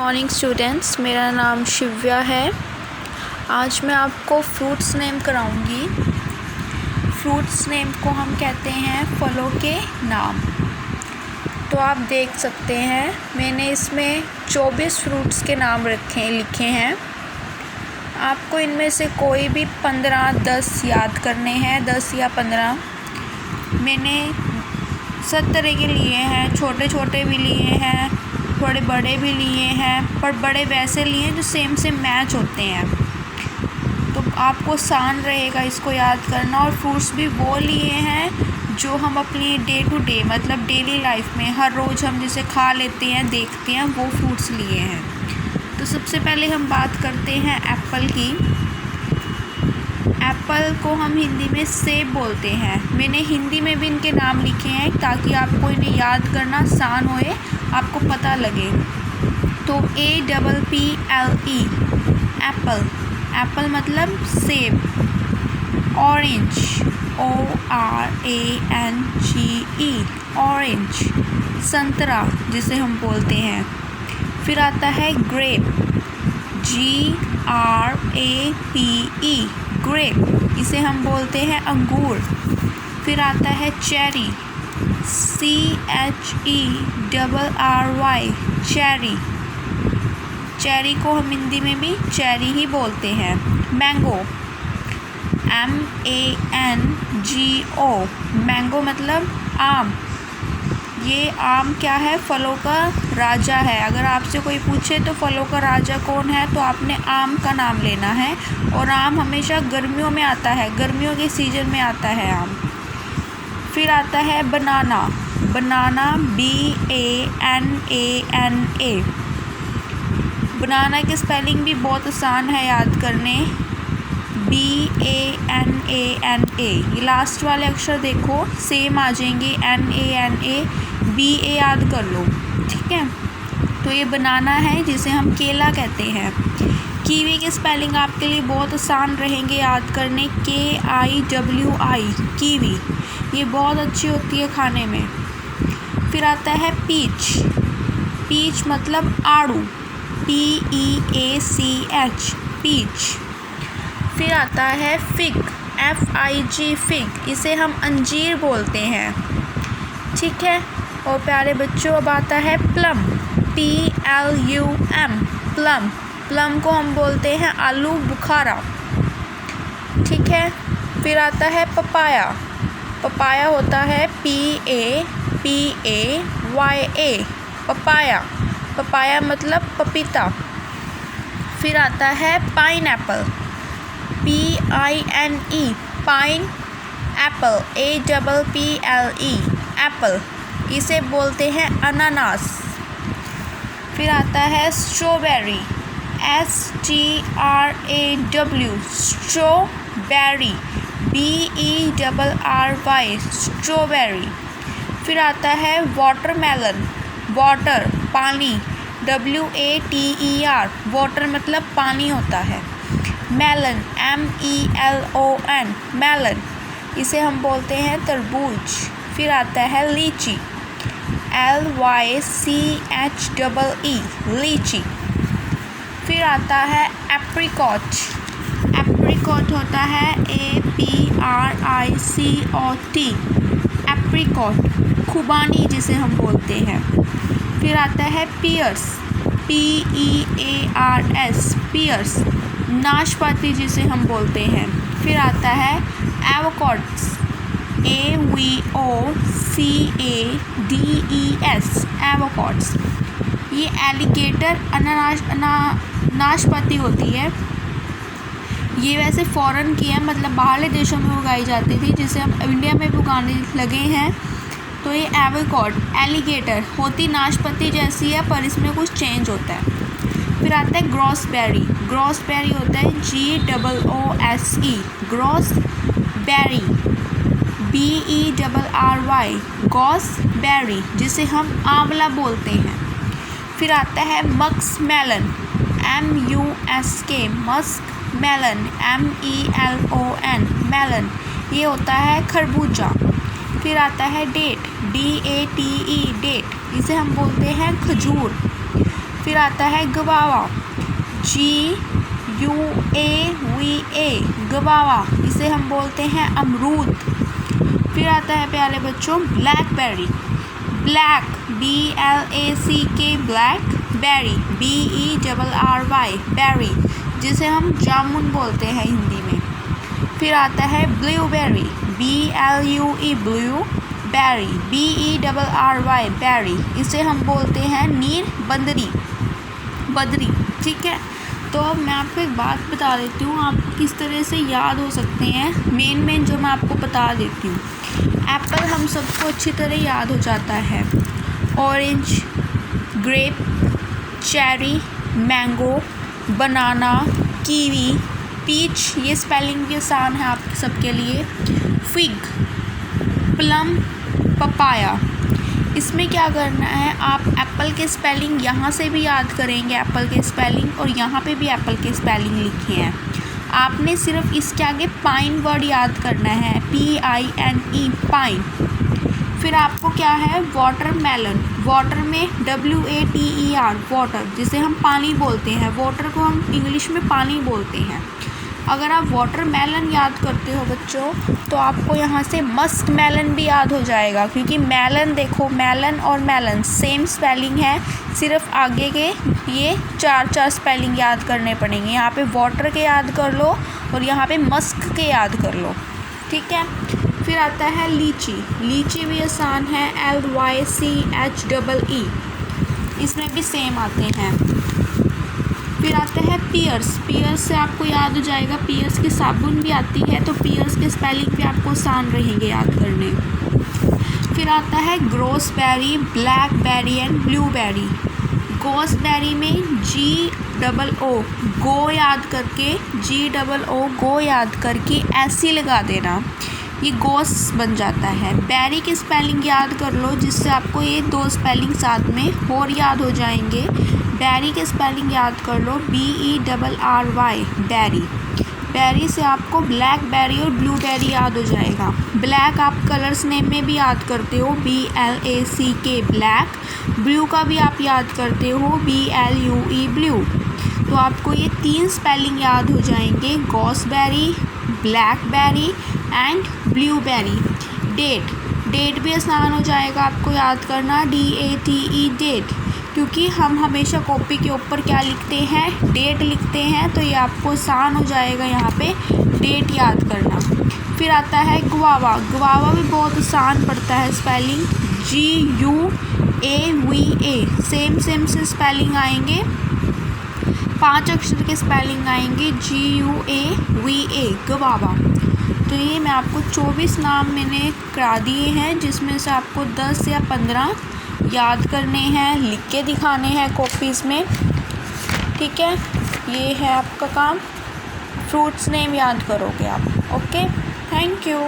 Morning students, मेरा नाम शिव्या है। आज मैं आपको फ्रूट्स नेम कराऊंगी। फ्रूट्स नेम को हम कहते हैं फलों के नाम। तो आप देख सकते हैं मैंने इसमें 24 फ्रूट्स के नाम लिखे हैं। आपको इनमें से कोई भी 15-10 याद करने हैं, 10 या 15। मैंने सब तरह के लिए हैं, छोटे छोटे भी लिए हैं, थोड़े बड़े भी लिए हैं, पर बड़े वैसे लिए हैं जो सेम मैच होते हैं, तो आपको आसान रहेगा इसको याद करना। और फ्रूट्स भी वो लिए हैं जो हम अपनी डे टू डे मतलब डेली लाइफ में हर रोज़ हम जिसे खा लेते हैं, देखते हैं, वो फ्रूट्स लिए हैं। तो सबसे पहले हम बात करते हैं एप्पल की। एप्पल को हम हिंदी में सेब बोलते हैं। मैंने हिंदी में भी इनके नाम लिखे हैं ताकि आपको इन्हें याद करना आसान होए, आपको पता लगे। तो APPLE एप्पल, एप्पल मतलब सेब। ऑरेंज ORANGE ऑरेंज, संतरा जिसे हम बोलते हैं। फिर आता है ग्रेप GRAPE ग्रेप, इसे हम बोलते हैं अंगूर। फिर आता है चेरी CHERRY चेरी, चेरी को हम हिंदी में भी चेरी ही बोलते हैं। मैंगो MANGO मैंगो मतलब आम। ये आम क्या है? फलों का राजा है। अगर आपसे कोई पूछे तो फलों का राजा कौन है, तो आपने आम का नाम लेना है। और आम हमेशा गर्मियों में आता है, गर्मियों के सीज़न में आता है आम। फिर आता है बनाना, बनाना BANANA। बनाना की स्पेलिंग भी बहुत आसान है याद करने, BANANA। ये लास्ट वाले अक्षर देखो सेम आ जाएंगे, NANA BA याद कर लो, ठीक है। तो ये बनाना है जिसे हम केला कहते हैं। कीवी की स्पेलिंग आपके लिए बहुत आसान रहेंगे याद करने, KIWI कीवी, ये बहुत अच्छी होती है खाने में। फिर आता है पीच, पीच मतलब आड़ू, PEACH पीच। फिर आता है फिग FIG फिग, इसे हम अंजीर बोलते हैं, ठीक है। और प्यारे बच्चों अब आता है प्लम PLUM प्लम, प्लम को हम बोलते हैं आलू बुखारा, ठीक है। फिर आता है पपाया, पपाया होता है PAPAYA पपाया, पपाया मतलब पपीता। फिर आता है pineapple PINE pine Apple APPLE Apple, इसे बोलते हैं अनानास। फिर आता है strawberry STRAW strawberry BERRY strawberry. फिर आता है वाटरमेलन, वाटर पानी WATER वाटर मतलब पानी होता है। मेलन MELON मेलन, इसे हम बोलते हैं तरबूज। फिर आता है लीची LYCHEE लीची। फिर आता है एप्रिकॉट, एप्रिकॉट होता है APRICOT एप्रिकॉट, खुबानी जिसे हम बोलते हैं। फिर आता है पियर्स PEARS पियर्स, नाशपाती जिसे हम बोलते हैं। फिर आता है एवोकाडोस AVOCADES एवोकाडोस, ये एलिगेटर नाशपाती होती है। ये वैसे फॉरेन की है, मतलब बाहरले देशों में उगाई जाती थी, जिसे हम इंडिया में भी उगाने लगे हैं। तो ये एवोकाडो एलिगेटर होती नाशपाती जैसी है, पर इसमें कुछ चेंज होता है। फिर आता है ग्रॉसबेरी, ग्रॉसबेरी होता है GOOSE ग्रॉसबेरी BERRY गॉसबेरी, जिसे हम आंवला बोलते हैं। फिर आता है muskmelon MUSK musk melon MELON melon, ये होता है खरबूजा। फिर आता है डेट DATE डेट, इसे हम बोलते हैं खजूर। फिर आता है गवावा, GUAVA, गवावा, इसे हम बोलते हैं अमरूद। फिर आता है प्यारे बच्चों blackberry, black BLACK, black, berry BERRY, berry, जिसे हम जामुन बोलते हैं हिंदी में। फिर आता है blueberry, BLUE, blue, berry BERRY, berry, इसे हम बोलते हैं नीर बंदरी, बदरी। ठीक है, तो मैं आपको एक बात बता देती हूँ, आप किस तरह से याद हो सकते हैं। मेन जो मैं आपको बता देती हूँ। एप्पल हम सबको अच्छी तरह याद हो जाता है, ऑरेंज, ग्रेप, चेरी, मैंगो, बनाना, कीवी, पीच, ये स्पेलिंग भी आसान है आप सबके लिए, फिग, प्लम, पपाया। इसमें क्या करना है, आप एप्पल के स्पेलिंग यहाँ से भी याद करेंगे, एप्पल के स्पेलिंग, और यहाँ पे भी एप्पल के स्पेलिंग लिखे हैं। आपने सिर्फ इसके आगे पाइन वर्ड याद करना है, PINE, पाइन। फिर आपको क्या है, वाटरमेलन, वाटर में WATER, वाटर, जिसे हम पानी बोलते हैं, वाटर को हम इंग्लिश में पानी बोलते हैं। अगर आप वाटरमेलन याद करते हो बच्चों, तो आपको यहाँ से मस्क मेलन भी याद हो जाएगा, क्योंकि मेलन, देखो मेलन और मेलन सेम स्पेलिंग है, सिर्फ आगे के ये चार स्पेलिंग याद करने पड़ेंगे। यहाँ पे वाटर के याद कर लो और यहाँ पे मस्क के याद कर लो। ठीक है, फिर आता है लीची, लीची भी आसान है, LYCHEE, इसमें भी सेम आते हैं। फिर आता है पियर्स, पियर्स से आपको याद हो जाएगा, पियर्स की साबुन भी आती है, तो पियर्स के स्पेलिंग भी आपको आसान रहेंगे याद करने। फिर आता है ग्रोसबेरी, ब्लैकबेरी एंड ब्लूबेरी। गोसबेरी में GOO, गो याद करके, GOO, गो याद करके ऐसी लगा देना, ये गोस बन जाता है। बेरी की स्पेलिंग याद कर लो, जिससे आपको ये दो स्पेलिंग साथ में और याद हो जाएंगे। बेरी के स्पेलिंग याद कर लो, BERRY, बेरी। बेरी से आपको ब्लैकबेरी और ब्लूबेरी याद हो जाएगा। ब्लैक आप कलर्स नेम में भी याद करते हो, BLACK, ब्लैक। ब्लू का भी आप याद करते हो, BLUE, ब्लू। तो आपको ये 3 स्पेलिंग याद हो जाएंगे, gooseberry, blackberry and blueberry. Date, date भी आसान हो जाएगा आपको याद करना, DATE, डेट, क्योंकि हम हमेशा कॉपी के ऊपर क्या लिखते हैं, डेट लिखते हैं, तो ये आपको आसान हो जाएगा यहाँ पे डेट याद करना। फिर आता है गुआवा, गुआवा भी बहुत आसान पड़ता है स्पेलिंग, GUAVA, सेम से स्पेलिंग आएंगे, 5 अक्षर के स्पेलिंग आएंगे, GUAVA, गुआवा। तो ये मैं आपको 24 नाम मैंने करा दिए हैं, जिसमें से आपको 10 या 15 याद करने हैं, लिख के दिखाने हैं कॉपीज़ में। ठीक है, ये है आपका काम, फ्रूट्स नेम याद करोगे आप। Okay, thank you.